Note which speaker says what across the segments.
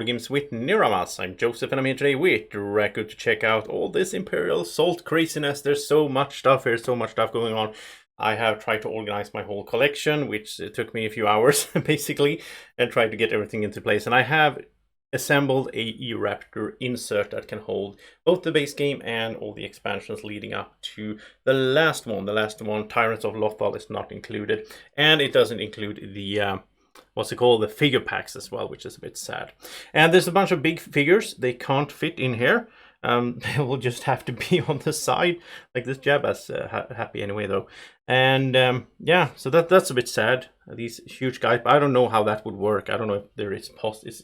Speaker 1: Games with Niramas. I'm Joseph and I'm here today with Raku to check out all this Imperial Assault craziness. There's so much stuff here, so much stuff going on. I have tried to organize my whole collection, which took me a few hours basically, and tried to get everything into place. And I have assembled a eRaptor insert that can hold both the base game and all the expansions leading up to the last one. The last one, Tyrants of Lothal, is not included, and it doesn't include the what's it called, the figure packs as well, which is a bit sad. And there's a bunch of big figures. They can't fit in here. They will just have to be on the side, like this Jabba's happy anyway though. And yeah, so that's a bit sad, these huge guys. But I don't know how that would work. I don't know if there is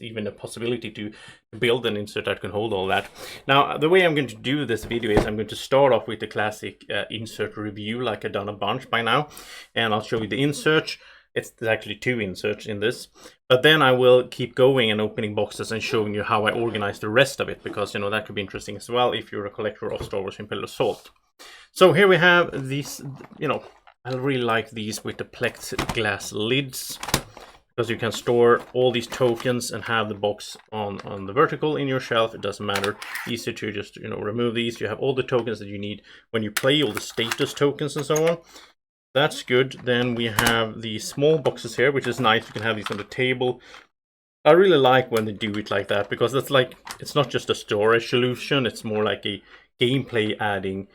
Speaker 1: even a possibility to build an insert that can hold all that. Now, the way I'm going to do this video is I'm going to start off with the classic insert review, like I've done a bunch by now, and I'll show you the insert. There's actually two inserts in this, but then I will keep going and opening boxes and showing you how I organize the rest of it, because, you know, that could be interesting as well if you're a collector of Star Wars Imperial Assault. So here we have these, you know, I really like these with the plexiglass lids, because you can store all these tokens and have the box on the vertical in your shelf. It doesn't matter. Easy to just, you know, remove these. You have all the tokens that you need when you play, all the status tokens and so on. That's good. Then we have the small boxes here, which is nice. You can have these on the table. I really like when they do it like that, because that's like, it's not just a storage solution, it's more like a gameplay adding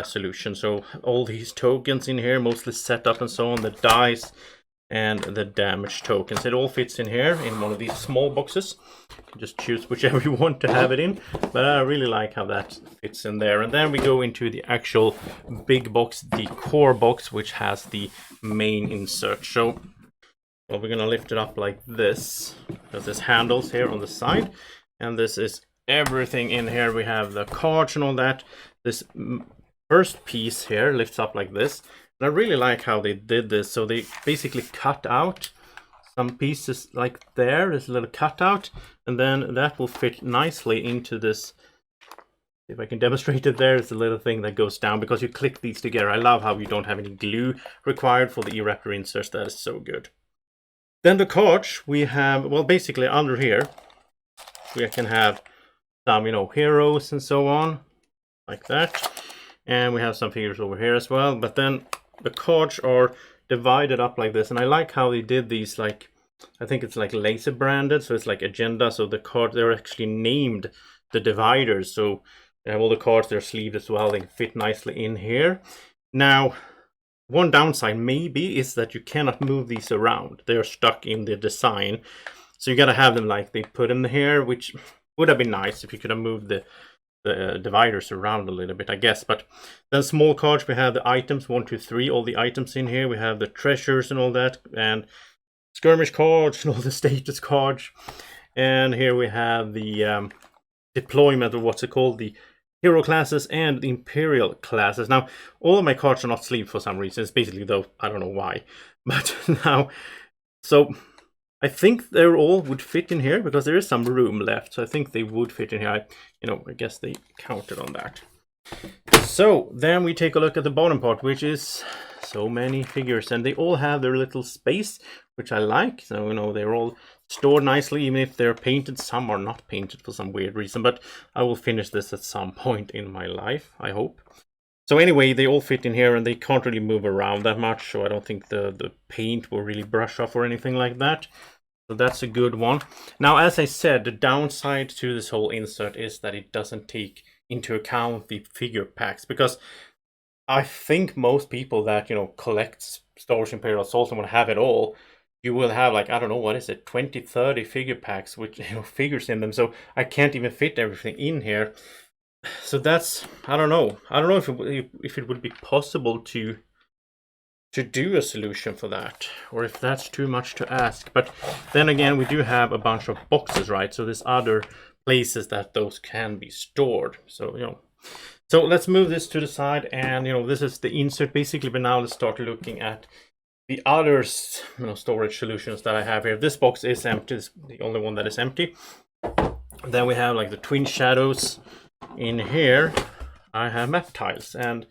Speaker 1: solution. So all these tokens in here, mostly setup and so on, the dice and the damage tokens, it all fits in here in one of these small boxes. You can just choose whichever you want to have it in, but I really like how that fits in there. And then we go into the actual big box, the core box, which has the main insert. So, well, we're gonna lift it up like this. There's handles here on the side, and this is everything in here. We have the cards and all that. This first piece here lifts up like this. And I really like how they did this. So they basically cut out some pieces like there's a little cutout, and then that will fit nicely into this. If I can demonstrate it, there's a little thing that goes down because you click these together. I love how you don't have any glue required for the eRaptor inserts. That is so good. Then the cards we have, well, basically under here we can have some, you know, heroes and so on, like that. And we have some figures over here as well. But then the cards are divided up like this, and I like how they did these, like, I think it's like laser branded, so it's like agenda. So the cards, they're actually named the dividers, so they have all the cards, they're sleeved as well, they fit nicely in here. Now, one downside maybe is that you cannot move these around. They're stuck in the design, so you gotta have them like they put them here, which would have been nice if you could have moved the dividers around a little bit, I guess. But then small cards, we have the items 1, 2, 3, all the items in here. We have the treasures and all that, and skirmish cards and all the status cards. And here we have the deployment, or what's it called, the hero classes and the imperial classes. Now, all of my cards are not sleeved for some reason. It's basically, though, I don't know why. But now, so I think they all would fit in here because there is some room left. So I think they would fit in here. I guess they counted on that. So then we take a look at the bottom part, which is so many figures, and they all have their little space, which I like. So, you know, they're all stored nicely, even if they're painted. Some are not painted for some weird reason, but I will finish this at some point in my life, I hope. So anyway, they all fit in here, and they can't really move around that much, so I don't think the paint will really brush off or anything like that. So that's a good one. Now, as I said, the downside to this whole insert is that it doesn't take into account the figure packs, because I think most people that, you know, collect Star Wars Imperial Assault and want to have it all, you will have, like, I don't know, what is it, 20, 30 figure packs with, you know, figures in them. So I can't even fit everything in here. So that's, I don't know if it would be possible to do a solution for that, or if that's too much to ask. But then again, we do have a bunch of boxes, right? So there's other places that those can be stored. So, you know, so let's move this to the side, and, you know, this is the insert basically. But now let's start looking at the other, you know, storage solutions that I have here. This box is empty. It's the only one that is empty. Then we have like the twin shadows in here. I have map tiles and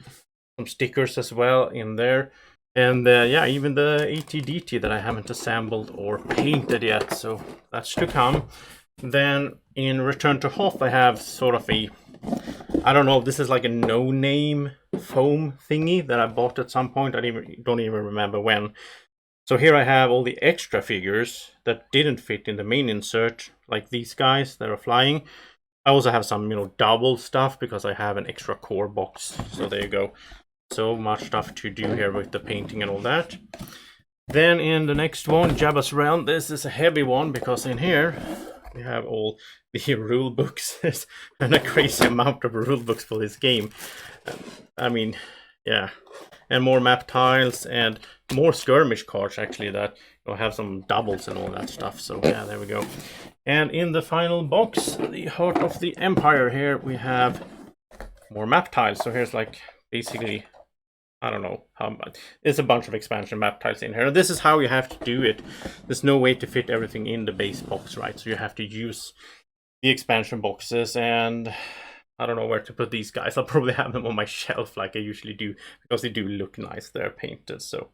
Speaker 1: some stickers as well in there. And yeah, even the ATDT that I haven't assembled or painted yet, so that's to come.
Speaker 2: Then in Return to Hoth, I have sort of a, I don't know, this is like a no-name foam thingy that I bought at some point. I don't even remember when. So here I have all the extra figures that didn't fit in the main insert, like these guys that are flying. I also have some, double stuff because I have an extra core box. So there you go. So much stuff to do here with the painting and all that. Then in the next one, Jabba's Realm, this is a heavy one because in here we have all the rule books and a crazy amount of rule books for this game. I mean, yeah. And more map tiles and more skirmish cards actually that have some doubles and all that stuff. So yeah, there we go. And in the final box, the Heart of the Empire, here we have more map tiles. So here's like basically, I don't know how much. There's a bunch of expansion map tiles in here. This is how you have to do it. There's no way to fit everything in the base box, right? So you have to use the expansion boxes, and I don't know where to put these guys. I'll probably have them on my shelf like I usually do because they do look nice. They're painted. So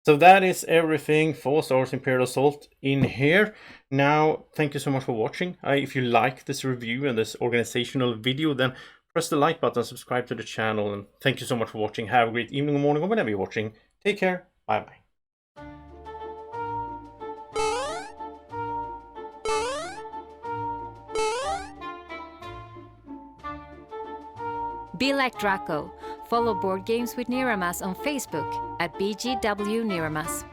Speaker 2: that is everything for Star Wars Imperial Assault in here. Now, thank you so much for watching. If you like this review and this organizational video, then press the like button, subscribe to the channel, and thank you so much for watching. Have a great evening or morning or whenever you're watching. Take care. Bye-bye.
Speaker 3: Be like Draco. Follow Board Games with Niramas on Facebook at BGW Niramas.